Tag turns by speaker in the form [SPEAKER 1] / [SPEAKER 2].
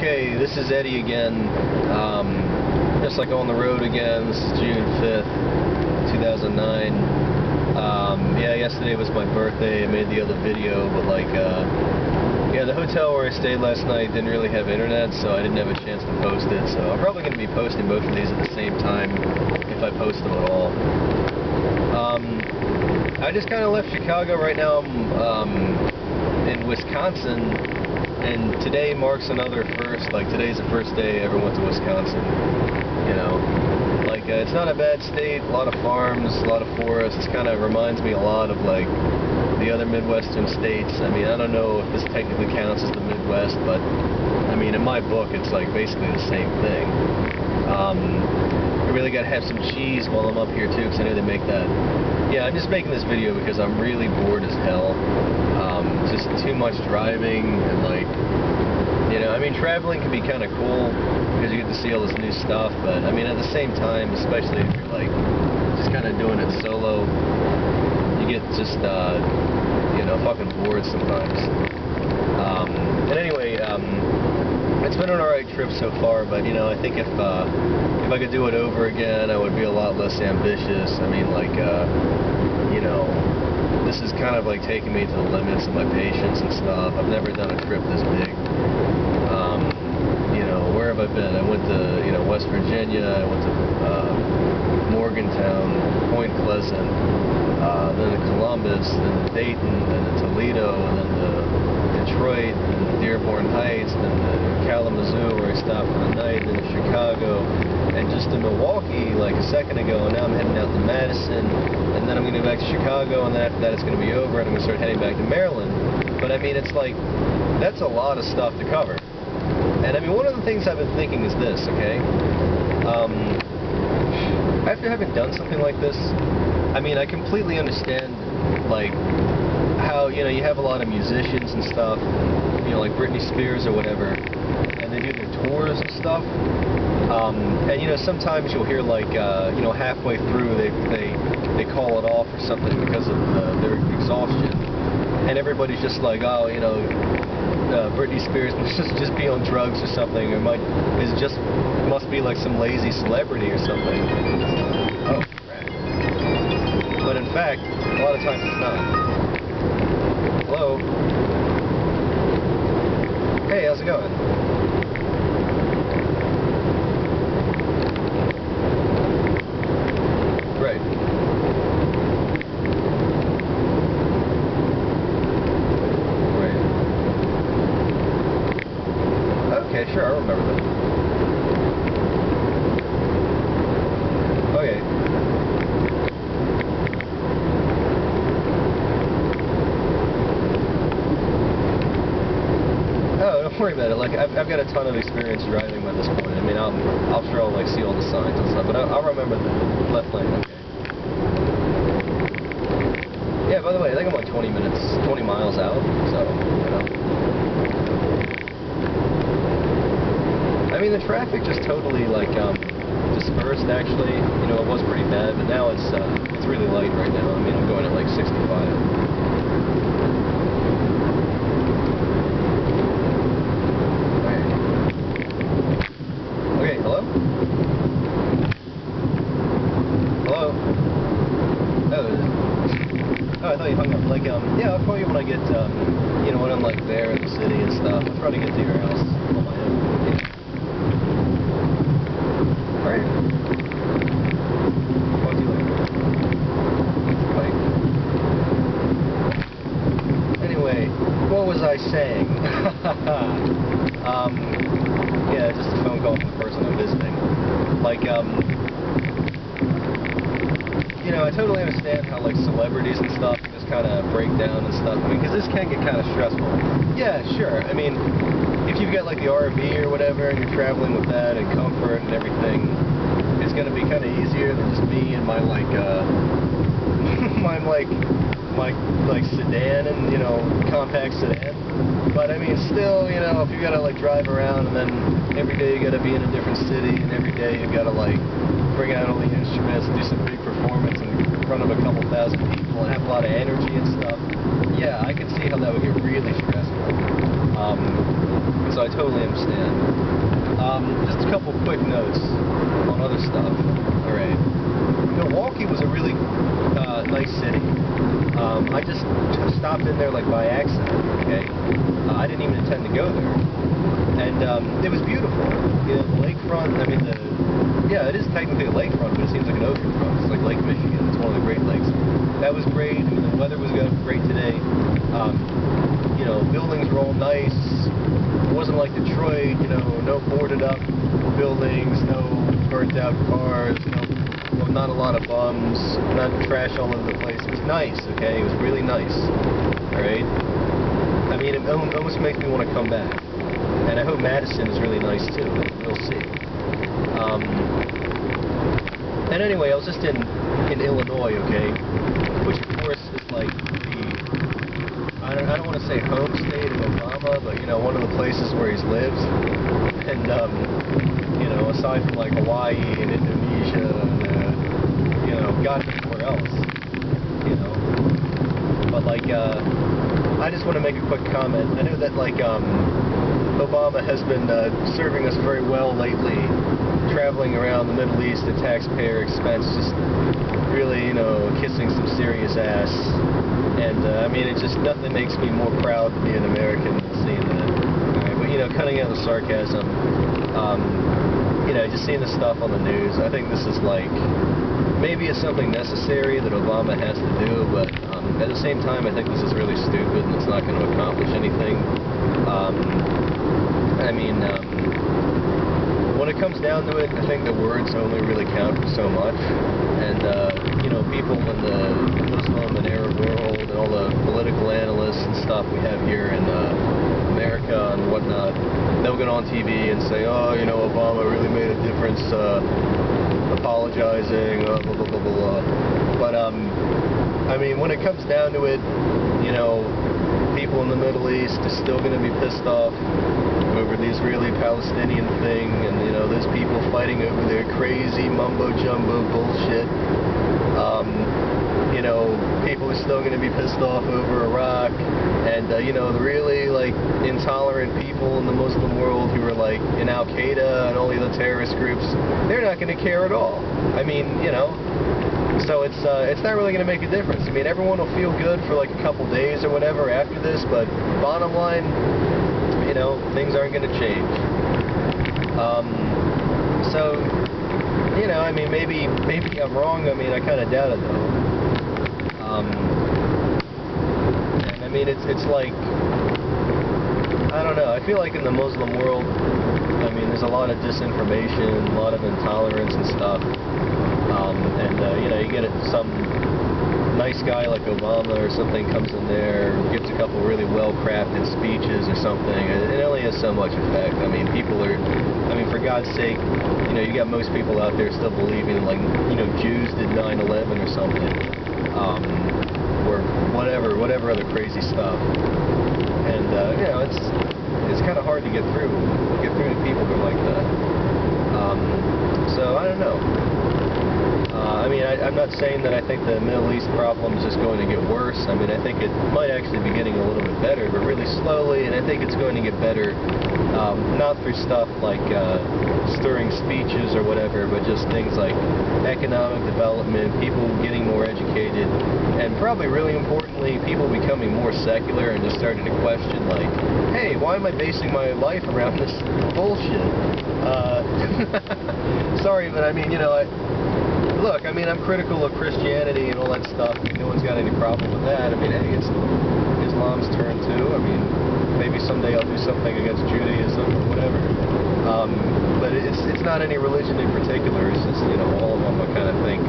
[SPEAKER 1] Okay, this is Eddie again. Just like on the road again. This is June 5th, 2009. Yeah, yesterday was my birthday. I made the other video, but yeah, the hotel where I stayed last night didn't really have internet, so I didn't have a chance to post it. So I'm probably going to be posting both of these at the same time, if I post them at all. I just kind of left Chicago. Right now I'm in Wisconsin, and today marks another first. Like, today's the first day I ever went to Wisconsin, you know. It's not a bad state, a lot of farms, a lot of forests. Kind of reminds me a lot of, like, the other Midwestern states. I mean, I don't know if this technically counts as the Midwest, but, I mean, in my book, it's, like, basically the same thing. I really gotta have some cheese while I'm up here, too, because I know they make that. Yeah, I'm just making this video because I'm really bored as hell. Just too much driving, and, like, you know, I mean, traveling can be kind of cool because you get to see all this new stuff, but, I mean, at the same time, especially if you're, like, just kind of doing it solo, you get just, you know, fucking bored sometimes. And anyway, it's been an alright trip so far, but, you know, I think if I could do it over again, I would be a lot less ambitious. I mean, like, you know, this is kind of like taking me to the limits of my patience and stuff. I've never done a trip this big. You know, where have I been? I went to, you know, West Virginia, I went to Morgantown, Point Pleasant, then to Columbus, then to Dayton, then to Toledo, and then to Detroit, then to Dearborn Heights, then to Kalamazoo, where I stopped for the night, then to Chicago, and just to Milwaukee, like a second ago, and now I'm heading out to Madison, and then I'm going to go back to Chicago, and then after that it's going to be over, and I'm going to start heading back to Maryland. But I mean, it's like, that's a lot of stuff to cover. And I mean, one of the things I've been thinking is this, okay? After having done something like this, I mean, I completely understand, like, how, you know, you have a lot of musicians and stuff, you know, like Britney Spears or whatever, and they do their tours and stuff, and, you know, sometimes you'll hear, like, you know, halfway through they call it off or something because of their exhaustion, and everybody's just like, oh, you know, Britney Spears must just be on drugs or something, or must be like some lazy celebrity or something. Oh, crap. But in fact, a lot of times it's not. Hello? Hey, how's it going? Right. Okay, sure, I remember that. Okay. Oh, don't worry about it. Like, I've got a ton of experience driving by this point. I mean, I'll sure I'll, like, see all the signs and stuff, but I'll remember the left lane, okay. Yeah, by the way, I think I'm like 20 miles out, so, you know. I mean, the traffic just totally, like, dispersed, actually. You know, it was pretty bad, but now it's really light right now. I mean, I'm going at, like, 65. Right. Okay, hello? Hello? Oh, I thought you hung up. Like, yeah, I'll call you when I get, you know, when I'm, like, there in the city and stuff. I'll try to get to your house on my own. Alright. Talk to you later. Bye. Anyway, what was I saying? Yeah, just a phone call from the person I'm visiting. Like, you know, I totally understand how, like, celebrities and stuff can just kind of break down and stuff. I mean, because this can get kind of stressful. Yeah, sure. I mean, if you've got, like, the RV or whatever, and you're traveling with that and comfort and everything, it's going to be kind of easier than just me and my, like, my sedan and, you know, compact sedan. But, I mean, still, you know, if you got to, like, drive around, and then every day you got to be in a different city, and every day you got to, like, bring out all the instruments and do some big performance in front of a couple thousand people and have a lot of energy and stuff, yeah, I can see how that would get really stressful. So so I totally understand. Just a couple quick notes on other stuff. All right. Milwaukee was a really nice city. I just stopped in there like by accident, okay? I didn't even intend to go there. And it was beautiful. You know, the lakefront, I mean, yeah, it is technically a lakefront, but it seems like an oceanfront. It's like Lake Michigan. It's one of the Great Lakes. That was great. I mean, the weather was great today. You know, buildings were all nice. It wasn't like Detroit, you know, no boarded up buildings, no burnt out cars, well, not a lot of bums, not trash all over the place. It was nice, okay? It was really nice, alright? I mean, it almost makes me want to come back. And I hope Madison is really nice too. We'll see. And anyway, I was just in Illinois, okay? Which of course is like I don't want to say home state of Obama, but you know, one of the places where he's lived. And you know, aside from like Hawaii and Indonesia and you know, God knows where else, you know. But like I just want to make a quick comment. I know that like Obama has been serving us very well lately, traveling around the Middle East at taxpayer expense, just really, you know, kissing some serious ass. And I mean, it's just nothing makes me more proud to be an American than seeing that. Alright, but you know, cutting out the sarcasm, you know, just seeing the stuff on the news, I think this is like, maybe it's something necessary that Obama has to do, but at the same time, I think this is really stupid and it's not going to accomplish anything. I mean, when it comes down to it, I think the words only really count for so much. And, you know, people in the Muslim and Arab world and all the political analysts and stuff we have here in America and whatnot, they'll get on TV and say, oh, you know, Obama really made a difference, apologizing, blah, blah, blah, blah. But, I mean, when it comes down to it, you know, people in the Middle East are still going to be pissed off over the Israeli-Palestinian thing, and, you know, there's people fighting over their crazy mumbo-jumbo bullshit. You know, people are still going to be pissed off over Iraq, and, you know, the really, like, intolerant people in the Muslim world who are, like, in Al-Qaeda and all the other terrorist groups, they're not going to care at all. I mean, you know, so it's not really going to make a difference. I mean, everyone will feel good for, like, a couple days or whatever after this, but bottom line, you know, things aren't going to change. So, you know, I mean, maybe I'm wrong. I mean, I kind of doubt it, though. And I mean, it's like, I don't know. I feel like in the Muslim world, I mean, there's a lot of disinformation, a lot of intolerance and stuff. And, you know, you get some nice guy like Obama or something comes in there, gives a couple really well-crafted speeches or something, it only has so much effect. I mean, people are, I mean, for God's sake, you know, you got most people out there still believing, like, you know, Jews did 9/11 or something, or whatever other crazy stuff. And, you know, it's kind of hard to get through to people who are like that. So, I don't know. I mean, I'm not saying that I think the Middle East problem is just going to get worse. I mean, I think it might actually be getting a little bit better, but really slowly, and I think it's going to get better, not through stuff like stirring speeches or whatever, but just things like economic development, people getting more educated, and probably really importantly, people becoming more secular and just starting to question, like, hey, why am I basing my life around this bullshit? Sorry, but I mean, you know, look, I mean, I'm critical of Christianity and all that stuff. I mean, no one's got any problem with that. I mean, hey, it's Islam's turn too. I mean, maybe someday I'll do something against Judaism or whatever. But it's not any religion in particular. It's just, you know, all of them I kind of think